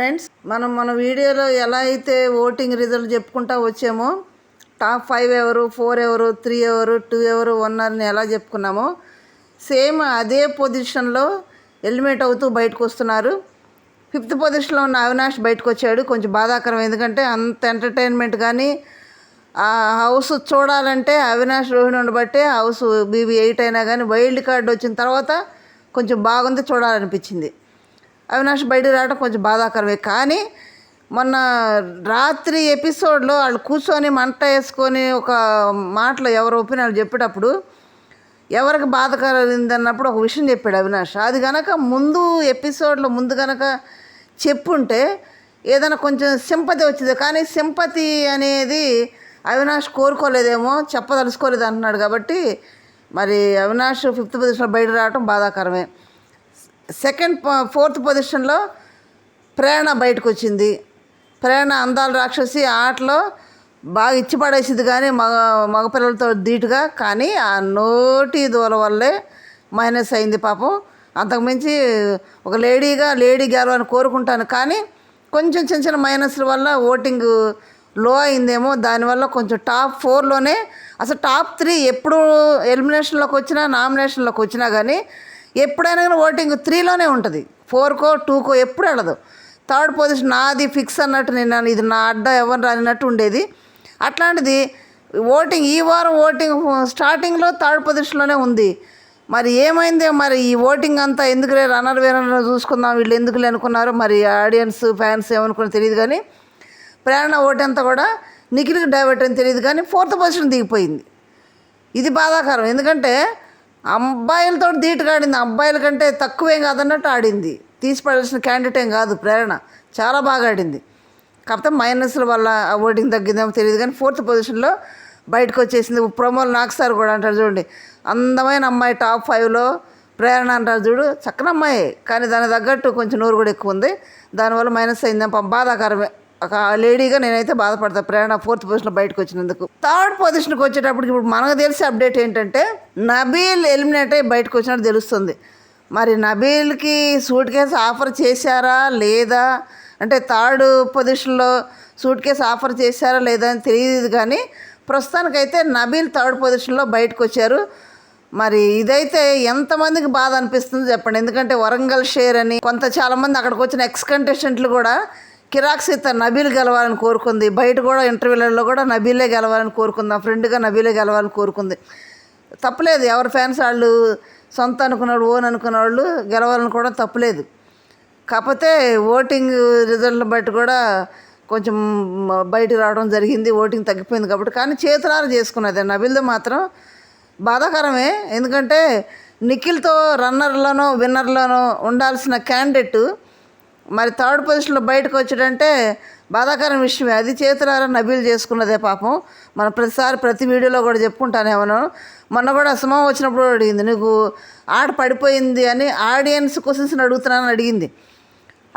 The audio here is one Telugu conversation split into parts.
ఫ్రెండ్స్, మన వీడియోలో ఎలా అయితే ఓటింగ్ రిజల్ట్ చెప్పుకుంటా వచ్చామో, టాప్ 5 ఎవరు, 4 ఎవరు, 3 ఎవరు, 2 ఎవరు, 1 అని ఎలా చెప్పుకున్నామో సేమ్ అదే పొజిషన్లో ఎలిమినేట్ అవుతూ బయటకు వస్తున్నారు. 5th పొజిషన్లో ఉన్న అవినాష్ బయటకు వచ్చాడు. కొంచెం బాధాకరం, ఎందుకంటే అంత ఎంటర్టైన్మెంట్ కానీ ఆ హౌస్ చూడాలంటే అవినాష్ రోహిణి ఉండబట్టే హౌస్ BB8 అయినా కానీ వైల్డ్ కార్డ్ వచ్చిన తర్వాత కొంచెం బాగుంది, చూడాలనిపించింది. అవినాష్ బయటకు రావడం కొంచెం బాధాకరమే. కానీ మొన్న రాత్రి ఎపిసోడ్లో వాళ్ళు కూర్చొని మంట వేసుకొని ఒక మాటలో ఎవరి ఒపీనియన్ చెప్పేటప్పుడు ఎవరికి బాధకరింది అన్నప్పుడు ఒక విషయం చెప్పాడు అవినాష్. అది కనుక ఎపిసోడ్లో ముందు కనుక చెప్పుంటే ఏదైనా కొంచెం సింపతి వచ్చింది. కానీ సింపతి అనేది అవినాష్ కోరుకోలేదేమో, చెప్పదలుచుకోలేదు అంటున్నాడు. కాబట్టి మరి అవినాష్ 5th పొజిషన్లో బయట రావడం బాధాకరమే. 4th పొజిషన్లో ప్రేరణ బయటకు వచ్చింది. ప్రేరణ అందాల రాక్షసి ఆటలో బాగా ఇచ్చి పడేసింది, కానీ మగపిల్లలతో ధీటుగా. కానీ ఆ నోటి దూల వల్లే మైనస్ అయింది పాపం. అంతకుమించి ఒక లేడీ గెలవాలని కోరుకుంటాను, కానీ కొంచెం చిన్న చిన్న మైనస్ల వల్ల ఓటింగ్ లో అయిందేమో. దానివల్ల కొంచెం టాప్ 4లోనే, అసలు టాప్ 3 ఎప్పుడు ఎలిమినేషన్లోకి వచ్చినా నామినేషన్లోకి వచ్చినా కానీ ఎప్పుడైనా కానీ ఓటింగ్ 3లోనే ఉంటుంది. 4కో 2కో ఎప్పుడు వెళ్ళదు. 3rd పొజిషన్ నాది ఫిక్స్ అన్నట్టు, నేను ఇది నా అడ్డ ఎవరు రానినట్టు ఉండేది. అట్లాంటిది ఈ వారం ఓటింగ్ స్టార్టింగ్లో 3rd పొజిషన్లోనే ఉంది. మరి ఏమైందే, మరి ఈ ఓటింగ్ అంతా ఎందుకులే, రన్నర్ వేరన్నర్ చూసుకుందాం, వీళ్ళు ఎందుకులే అనుకున్నారు. మరి ఆడియన్స్ ఫ్యాన్స్ ఏమనుకుని తెలియదు, కానీ ప్రేరణ ఓటు అంతా కూడా నిఖిల్కి డైవర్ట్ అని తెలియదు, కానీ 4th పొజిషన్ దిగిపోయింది. ఇది బాధాకరం, ఎందుకంటే అబ్బాయిలతో ధీటుగా ఆడింది. అబ్బాయిల కంటే తక్కువేం కాదన్నట్టు ఆడింది. తీసిపడాల్సిన క్యాండిడేట్ ఏం కాదు ప్రేరణ, చాలా బాగా ఆడింది. కాకపోతే మైనస్ల వల్ల ఓటింగ్ తగ్గిందేమో తెలియదు, కానీ 4th పొజిషన్లో బయటకు వచ్చేసింది. ప్రమోల్ నాగ్ సార్ కూడా అంటారు చూడండి, అందమైన అమ్మాయి టాప్ 5లో ప్రేరణ అంటారు చూడు, చక్కని అమ్మాయి, కానీ దానికి తగ్గట్టు కొంచెం నోరు కూడా ఎక్కువ ఉంది. దానివల్ల మైనస్ అయిందేమో, బాధాకరమే. ఒక లేడీగా నేనైతే బాధపడతాను ప్రేరణ 4th పొజిషన్లో బయటకు వచ్చినందుకు. 3rd పొజిషన్కి వచ్చేటప్పటికి ఇప్పుడు మనకు తెలిసే అప్డేట్ ఏంటంటే నబీల్ ఎలిమినేట్ అయ్యి బయటకు వచ్చినట్టు తెలుస్తుంది. మరి నబీల్కి సూట్ కేసు ఆఫర్ చేశారా లేదా అంటే 3rd పొజిషన్లో సూట్ కేసు ఆఫర్ చేశారా లేదా అని తెలియదు, కానీ ప్రస్తుతానికైతే నబీల్ 3rd పొజిషన్లో బయటకు వచ్చారు. మరి ఇదైతే ఎంతమందికి బాధ అనిపిస్తుందో చెప్పండి. ఎందుకంటే వరంగల్ షేర్ అని చాలామంది అక్కడికి వచ్చిన ఎక్స్ కంటెస్టెంట్లు కూడా కిరాక్ సీత నబీల్ గెలవాలని కోరుకుంది. బయట కూడా ఇంటర్వ్యూలలో కూడా నబీలే గెలవాలని కోరుకుంది. నా ఫ్రెండ్గా నబీలే గెలవాలని కోరుకుంది. తప్పలేదు, ఎవరి ఫ్యాన్స్ వాళ్ళు సొంత అనుకున్నాడు, ఓన్ అనుకున్న వాళ్ళు గెలవాలని కూడా తప్పలేదు. కాకపోతే ఓటింగ్ రిజల్ట్ని బట్టి కూడా కొంచెం బయటకు రావడం జరిగింది, ఓటింగ్ తగ్గిపోయింది కాబట్టి. కానీ చేతులారా చేసుకున్నది నబీల్తో మాత్రం బాధాకరమే. ఎందుకంటే నిఖిల్తో రన్నర్లోనో విన్నర్లోనో ఉండాల్సిన క్యాండిడేట్ మరి 3rd పొజిషన్లో బయటకు వచ్చాడంటే బాధాకరం విషయమే. అది చేతులారా నబీల్ చేసుకున్నదే పాపం. మనం ప్రతి వీడియోలో కూడా చెప్పుకుంటానేమో. మొన్న కూడా అసమం వచ్చినప్పుడు అడిగింది, నీకు ఆట పడిపోయింది అని ఆడియన్స్ క్వశ్చన్స్ని అడుగుతున్నానని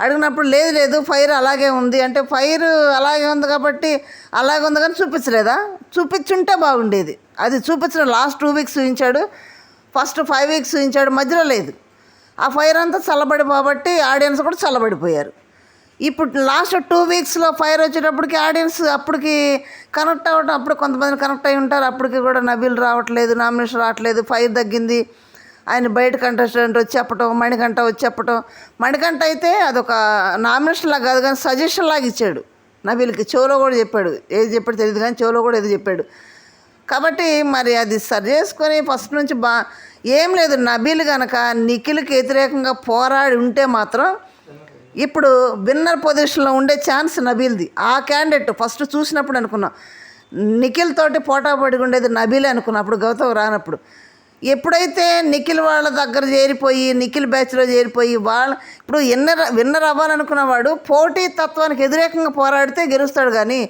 అడిగినప్పుడు లేదు ఫైర్ అలాగే ఉంది అంటే, ఫైర్ అలాగే ఉంది కాబట్టి అలాగే ఉంది కానీ చూపించలేదా? చూపించుంటే బాగుండేది. అది చూపించడం లాస్ట్ 2 వీక్స్ చూపించాడు, ఫస్ట్ 5 వీక్స్ చూపించాడు, మధ్యలో లేదు. ఆ ఫైర్ అంతా చల్లబడిపోబట్టి ఆడియన్స్ కూడా చల్లబడిపోయారు. ఇప్పుడు లాస్ట్ 2 వీక్స్లో ఫైర్ వచ్చేటప్పటికి ఆడియన్స్ అప్పటికి కనెక్ట్ అవ్వడం, అప్పుడు కొంతమంది కనెక్ట్ అయి ఉంటారు. అప్పటికి కూడా నబీల్ రావట్లేదు, నామినేషన్ రావట్లేదు, ఫైర్ తగ్గింది. ఆయన బయట కంటెస్టెంట్ వచ్చి చెప్పటం, మణికంఠ వచ్చి చెప్పటం. మణికంఠ అయితే అదొక నామినేషన్ లాగా కాదు కానీ సజెషన్ లాగా ఇచ్చాడు నబీల్కి. చెవులో కూడా చెప్పాడు, ఏది చెప్పాడు తెలియదు కానీ చెవులో కూడా ఏది చెప్పాడు. కాబట్టి మరి అది సరి చేసుకొని ఫస్ట్ నుంచి ఏం లేదు. నబీల్ కనుక నిఖిల్కి వ్యతిరేకంగా పోరాడి ఉంటే మాత్రం ఇప్పుడు విన్నర్ పొజిషన్లో ఉండే ఛాన్స్ నబీల్ది. ఆ క్యాండిడేట్ ఫస్ట్ చూసినప్పుడు అనుకున్నాం నిఖిల్ తోటి పోటాపడి ఉండేది నబీలే అనుకున్నప్పుడు, గౌతమ్ రానప్పుడు. ఎప్పుడైతే నిఖిల్ వాళ్ళ దగ్గర చేరిపోయి, నిఖిల్ బ్యాచ్లో చేరిపోయి ఇప్పుడు విన్నర్ అవ్వాలనుకున్నవాడు పోటీ తత్వానికి వ్యతిరేకంగా పోరాడితే గెలుస్తాడు. కానీ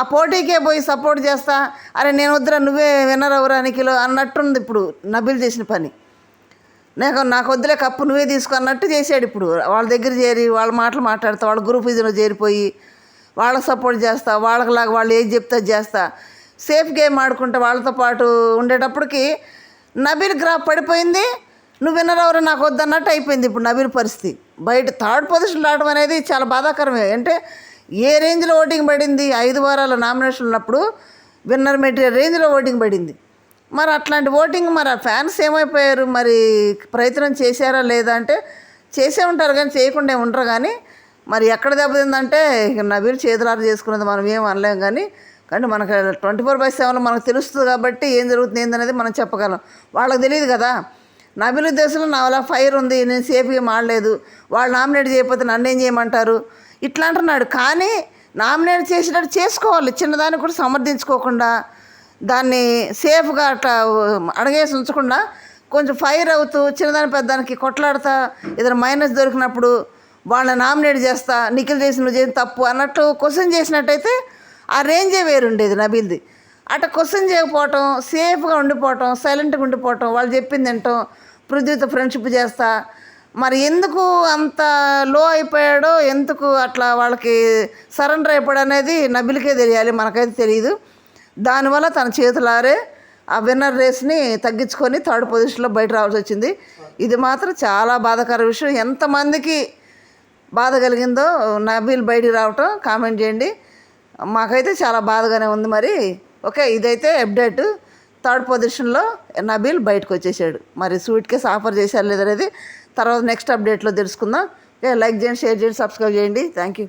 ఆ పోటీకే పోయి సపోర్ట్ చేస్తా, అరే నేను వద్దురా నువ్వే విన్నర్ అవ్వరా నిఖిల్ అన్నట్టుంది ఇప్పుడు నబీల్ చేసిన పని. నాకు వద్దులే కప్పు నువ్వే తీసుకో అన్నట్టు చేశాడు. ఇప్పుడు వాళ్ళ దగ్గర చేరి వాళ్ళ మాటలు మాట్లాడతా, వాళ్ళ గ్రూప్ ఇదిలో చేరిపోయి వాళ్ళకి సపోర్ట్ చేస్తా, వాళ్ళకిలాగా వాళ్ళు ఏది చెప్తే చేస్తా, సేఫ్ గేమ్ ఆడుకుంటే వాళ్ళతో పాటు ఉండేటప్పటికి నబీల్ గ్రాఫ్ పడిపోయింది. నువ్వు విన్నరెవరు నాకు వద్దన్నట్టు అయిపోయింది ఇప్పుడు నబీల్ పరిస్థితి. బయట థర్డ్ పొజిషన్ రావడం అనేది చాలా బాధాకరమే. అంటే ఏ రేంజ్లో ఓటింగ్ పడింది, 5 వారాల నామినేషన్ ఉన్నప్పుడు విన్నర్ మెటీరియల్ రేంజ్లో ఓటింగ్ పడింది. మరి అట్లాంటి ఓటింగ్ మరి ఆ ఫ్యాన్స్ ఏమైపోయారు, మరి ప్రయత్నం చేశారా లేదా అంటే చేసే ఉంటారు కానీ చేయకుండా ఉండరు. కానీ మరి ఎక్కడ దెబ్బతిందంటే నబీల్ చేతులారు చేసుకున్నది మనం ఏం అనలేం. కానీ మనకు 24/7 మనకు తెలుస్తుంది కాబట్టి ఏం జరుగుతుంది ఏందనేది మనం చెప్పగలం. వాళ్ళకి తెలియదు కదా. నబీల్ ఉద్దేశంలో నా వల్ల ఫైర్ ఉంది, నేను సేఫ్గా మాడలేదు, వాళ్ళు నామినేట్ చేయకపోతే నన్ను ఏం చేయమంటారు ఇట్లా అంటున్నాడు. కానీ నామినేట్ చేసేటట్టు చేసుకోవాలి, చిన్నదాన్ని కూడా సమర్థించుకోకుండా దాన్ని సేఫ్గా అట్లా అడగేసి ఉంచకుండా కొంచెం ఫైర్ అవుతూ చిన్నదాని పెద్దానికి కొట్లాడుతా ఏదైనా మైనస్ దొరికినప్పుడు వాళ్ళని నామినేట్ చేస్తా, నిఖిల్ చేసి నువ్వు చేసిన తప్పు అన్నట్టు క్వశ్చన్ చేసినట్టయితే ఆ రేంజే వేరుండేది నబీల్ది. అట్లా క్వశ్చన్ చేయకపోవటం, సేఫ్గా ఉండిపోవటం, సైలెంట్గా ఉండిపోవటం, వాళ్ళు చెప్పింది వినటం, పృథ్వీతో ఫ్రెండ్షిప్ చేస్తా. మరి ఎందుకు అంత లో అయిపోయాడో, ఎందుకు అట్లా వాళ్ళకి సరెండర్ అయిపోయాడు అనేది నబీల్కే తెలియాలి, మనకైతే తెలియదు. దానివల్ల తన చేతులారే ఆ విన్నర్ రేస్ని తగ్గించుకొని థర్డ్ పొజిషన్లో బయట రావాల్సి వచ్చింది. ఇది మాత్రం చాలా బాధాకర విషయం. ఎంతమందికి బాధ కలిగిందో నబీల్ బయటికి రావటం కామెంట్ చేయండి. మాకైతే చాలా బాధగానే ఉంది. మరి ఓకే, ఇదైతే అప్డేట్. థర్డ్ పొజిషన్లో నబీల్ బయటకు వచ్చేసాడు. మరి సూట్ కేసు ఆఫర్ చేశారు లేదనేది తర్వాత నెక్స్ట్ అప్డేట్లో తెలుసుకుందాం. లైక్ చేయండి, షేర్ చేయండి, సబ్స్క్రైబ్ చేయండి. Thank you.